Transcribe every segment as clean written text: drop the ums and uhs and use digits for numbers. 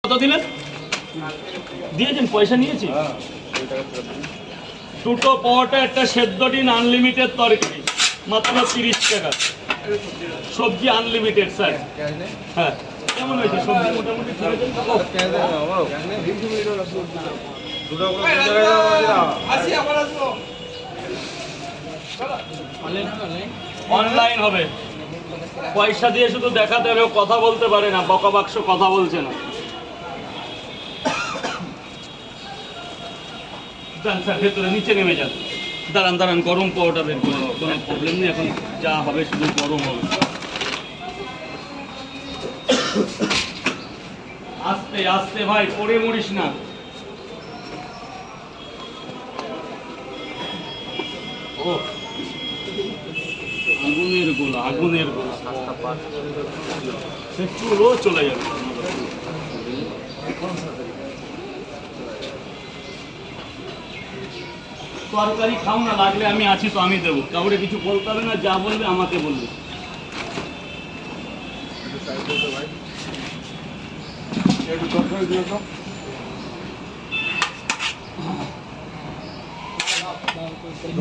কত দিলেন? দিয়েছেন? পয়সা নিয়েছি। দুটো পরোটা, একটা সেদ্ধ ডিম, আনলিমিটেড তরকারি, মাত্র 30 টাকা। সবজি আনলিমিটেড স্যার। হ্যাঁ, কেমন হয়েছে সবজি? মোটামুটি অনলাইন হবে। পয়সা দিয়ে শুধু দেখাতে হবে, কথা বলতে পারে না, বকা বাক্স কথা বলছে না। যান স্যার, ভেতরে নিচে নেমে যান। দাঁড়ান দাঁড়ান, গরম পাওয়াটা বের করো, কোনো প্রবলেম নেই। এখন যা হবে শুধু গরম হবে। আস্তে আস্তে ভাই, পড়ে মরিস না। ও আগুনের গোলা, আগুনের গোলা, চুলো চলে যাবে। তরকারি খাও না, লাগলে আমি আছি তো, আমি দেবো। কাউরে কিছু বলতে হবে না, যা বলবে আমাকে বলবে।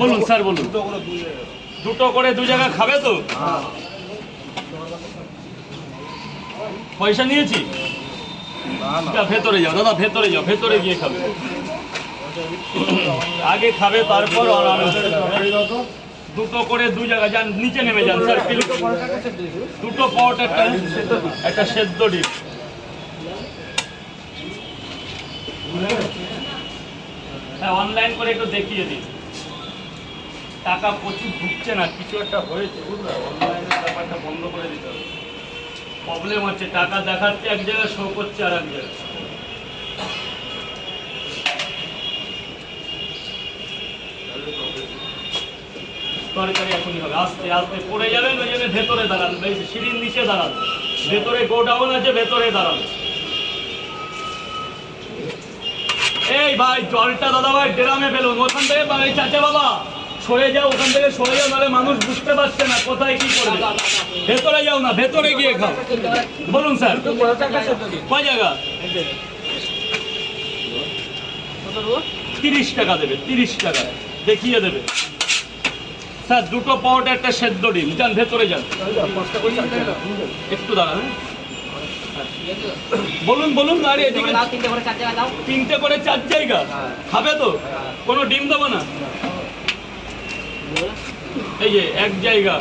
বলুন স্যার, বলুন। দুটো করে দু জায়গা খাবে তো? পয়সা নিয়েছি। ভেতরে যাও দাদা, ভেতরে যাও, ভেতরে গিয়ে খাবে। আগে খাবে, তারপর দুটো করে দু জায়গা যান, নিচে নেমে যান স্যার। দুটো পরোটা, একটা সেদ্ধ ডিম। হ্যাঁ, অনলাইন করে একটু দেখিয়ে দিন। টাকা প্রচুর ঢুকছে না, কিছু একটা হয়েছে বুঝলে। অনলাইনের ব্যাপারটা বন্ধ করে দিতে হবে। প্রবলেম হচ্ছে, টাকা দেখাচ্ছে এক জায়গায়, শো করছে আর এক জায়গায়। তরকারি এখনই হবে। আস্তে আস্তে পড়ে যাবেন, ওই জন্য ভেতরে দাঁড়ান, সিঁড়ির নিচে দাঁড়ান। ভেতরে গোডাউন আছে, ভেতরে দাঁড়ান। এই ভাই, জলটা দাদা ভাই ড্রামে ফেলুন। ওখান থেকে এই চাচা বাবা সরে যাও, ওখান থেকে সরে যাও, নাহলে মানুষ বুঝতে পারছে না কোথায় কি করবে। ভেতরে যাও না, ভেতরে গিয়ে খাও। বলুন স্যার, কয় জায়গা? 30 টাকা দেবে, 30 টাকা দেখিয়ে দেবে স্যার। দুটো পরোটা, একটা সেদ্ধ ডিম। যান, ভেতরে যান। একটু দাঁড়ান। বলুন বলুন। আরে এদিকে 3টে করে 4 জায়গা খাবে তো? কোনো ডিম দেবো না। এই যে এক জায়গা।